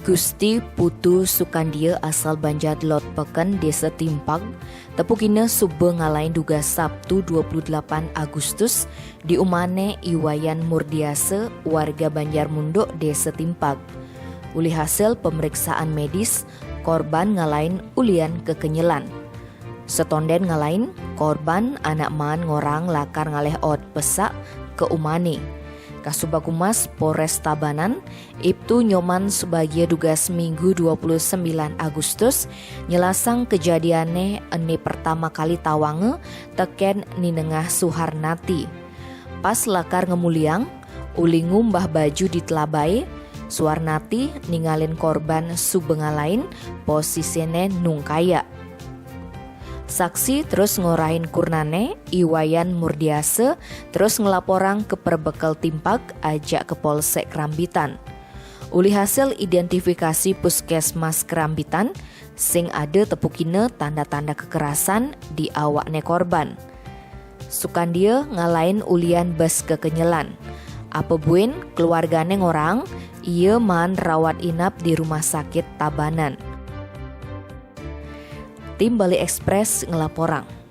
Gusti Putu Sukandia asal Banjarlot Peken Desa Timpag tepukina sube ngalain duga Sabtu 28 Agustus di umane Iwayan Murdiase warga Banjarmundo Desa Timpag. Uli hasil pemeriksaan medis korban ngalain ulian kekenyelan. Setonden ngalain korban anak man ngorang lakar ngaleh od pesak ke umane. Kasubakumas Polres Tabanan, Ibtu Nyoman sebagai dugas Minggu 29 Agustus nyelasang kejadiannya ini pertama kali tawange teken ninengah Suharnati. Pas lakar ngemuliang, uli ngumbah baju di telabai, Suharnati ningalin korban subengalain posisine nungkaya. Saksi terus ngorahin kurnane Iwayan Murdiase terus ngelaporang ke Perbekal Timpag ajak ke Polsek Kerambitan. Uli hasil identifikasi Puskesmas Kerambitan sing ada tepukine tanda-tanda kekerasan di awakne korban. Sukandia ngalain ulian bes kekenyelan. Apa buin keluargane ngorang ia man rawat inap di rumah sakit Tabanan. Tim Bali Express ngelaporang.